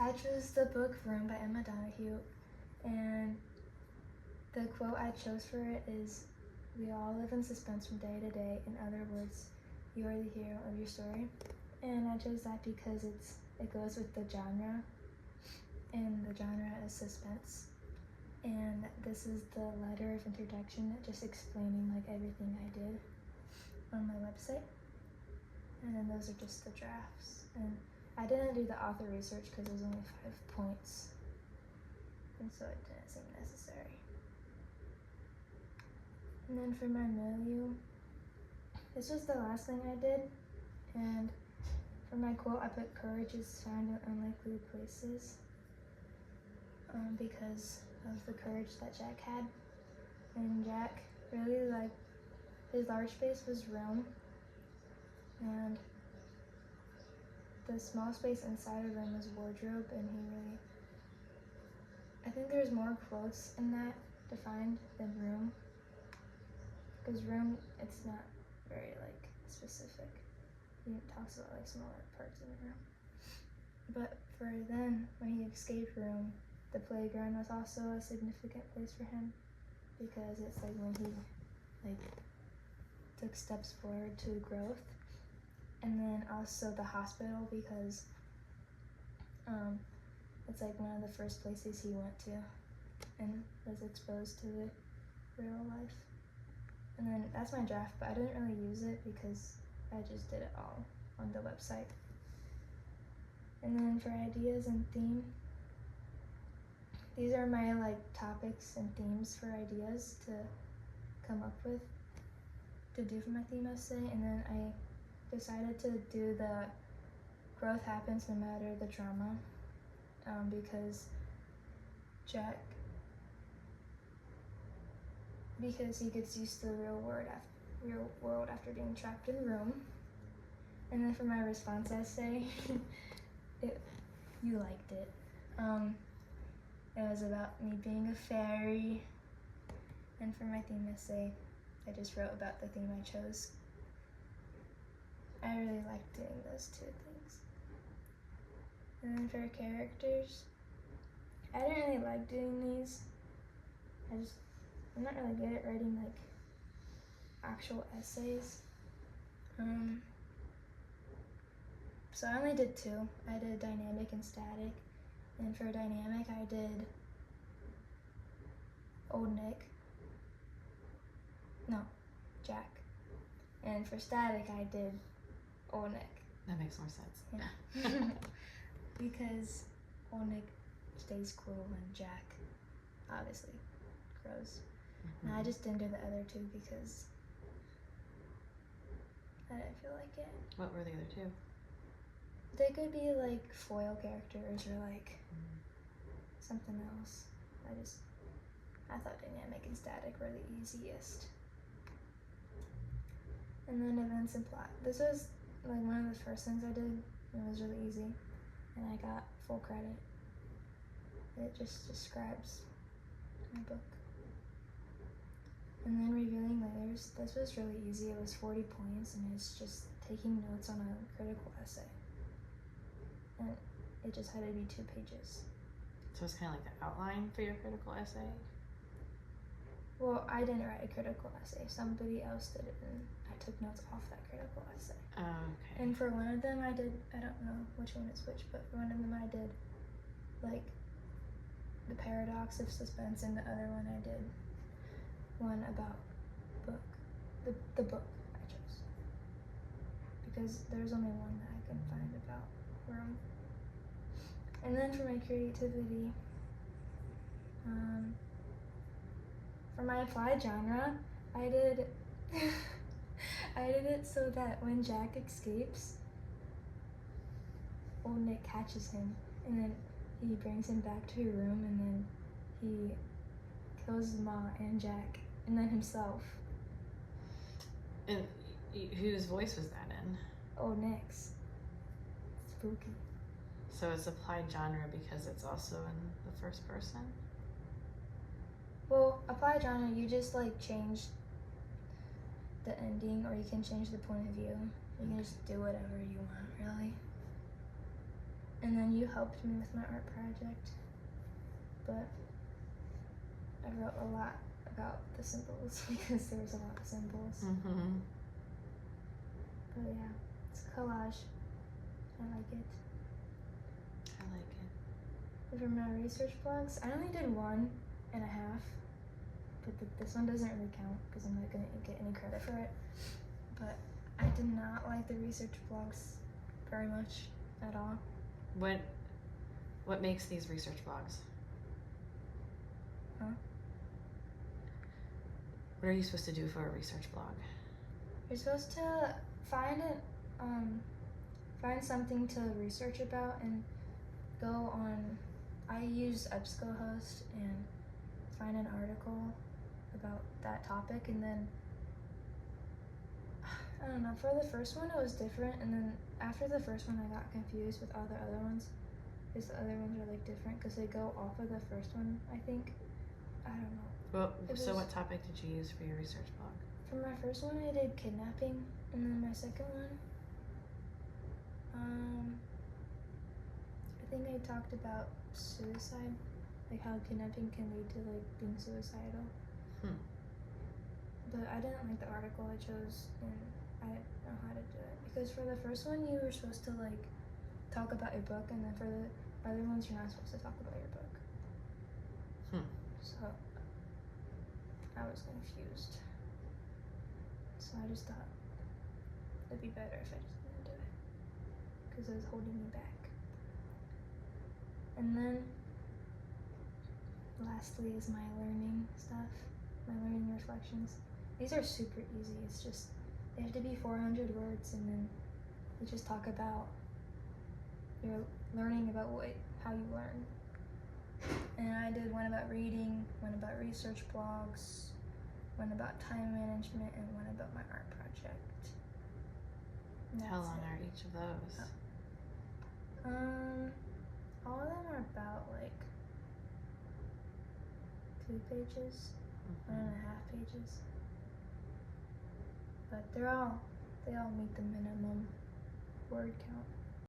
I chose the book Room by Emma Donoghue, and the quote I chose for it is, "We all live in suspense from day to day. In other words, you are the hero of your story." And I chose that because it goes with the genre, and the genre is suspense. And this is the letter of introduction, just explaining like everything I did on my website. And then those are just the drafts. And I didn't do the author research because it was only 5 points, and so it didn't seem necessary. And then for my milieu, this was the last thing I did, and for my quote I put "Courage is found in unlikely places," because of the courage that Jack had. And Jack really, like, his large space was room, and the small space inside of room was wardrobe, and I think there's more quotes in that defined than room, because room, it's not very like specific. He talks about like smaller parts in the room. But for then, when he escaped room, the playground was also a significant place for him, because it's like when he like took steps forward to growth. And then also the hospital, because it's like one of the first places he went to and was exposed to the real life. And then that's my draft, but I didn't really use it because I just did it all on the website. And then for ideas and theme, these are my like topics and themes for ideas to come up with to do for my theme essay. And then I decided to do the growth happens no matter the trauma, because Jack, because he gets used to the real world after being trapped in the room. And then for my response essay, you liked it. It was about me being a fairy. And for my theme essay, I just wrote about the theme I chose. I really liked doing those 2 things. And then for characters, I didn't really like doing these. I'm not really good at writing like actual essays. So I only did 2. I did dynamic and static. And for dynamic, I did Old Nick. No, Jack. And for static, I did Old Nick. That makes more sense. Yeah. Because Old Nick stays cool and Jack obviously grows. Mm-hmm. And I just didn't do the other 2 because I didn't feel like it. What were the other 2? They could be like foil characters or like something else. I thought dynamic and static were the easiest. And then events and plot. This was like one of the first things I did. It was really easy, and I got full credit. It just describes my book. And then revealing layers. This was really easy. It was 40 points, and it's just taking notes on a critical essay. And it just had to be 2 pages. So it's kind of like the outline for your critical essay? Well, I didn't write a critical essay. Somebody else did it, and I took notes off that critical essay. Okay. And for one of them, I don't know which one is which, but for one of them I did like the paradox of suspense, and the other one I did one about book. The book I chose. Because there's only one that I can find about room. And then for my creativity, for my applied genre, I did it so that when Jack escapes, Old Nick catches him, and then he brings him back to her room, and then he kills his Ma and Jack, and then himself. And whose voice was that in? Old Nick's. Spooky. So it's applied genre because it's also in the first person? Well, applied genre, you just like change the ending, or you can change the point of view. You can just do whatever you want, really. And then you helped me with my art project, but I wrote a lot about the symbols because there was a lot of symbols. Mm-hmm. But yeah, it's a collage. I like it. I like it. And for my research blogs, I only did 1.5, but this one doesn't really count because I'm not gonna get any credit for it. But I did not like the research blogs very much at all. What makes these research blogs? Huh? What are you supposed to do for a research blog? You're supposed to find something to research about and go on. I use EBSCOhost and find an article about that topic, and then I don't know. For the first one, it was different, and then after the first one, I got confused with all the other ones, because the other ones are like different because they go off of the first one. I think. I don't know. Well, so was- what topic did you use for your research blog? For my first one, I did kidnapping, and then my second one, I think I talked about suicide, like how kidnapping can lead to like being suicidal. But I didn't like the article I chose, and I didn't know how to do it because for the first one, you were supposed to like talk about your book, and then for the other ones, you're not supposed to talk about your book. So I was confused. So I just thought it'd be better if I just didn't do it because it was holding me back. And then lastly is my learning stuff, my learning reflections. These are super easy. It's just they have to be 400 words, and then you just talk about your learning about how you learn. And I did one about reading, one about research blogs, one about time management, and one about my art project. And How that's long it. are each of those? All of them are about like 2 pages, 1.5 pages. But they all meet the minimum word count.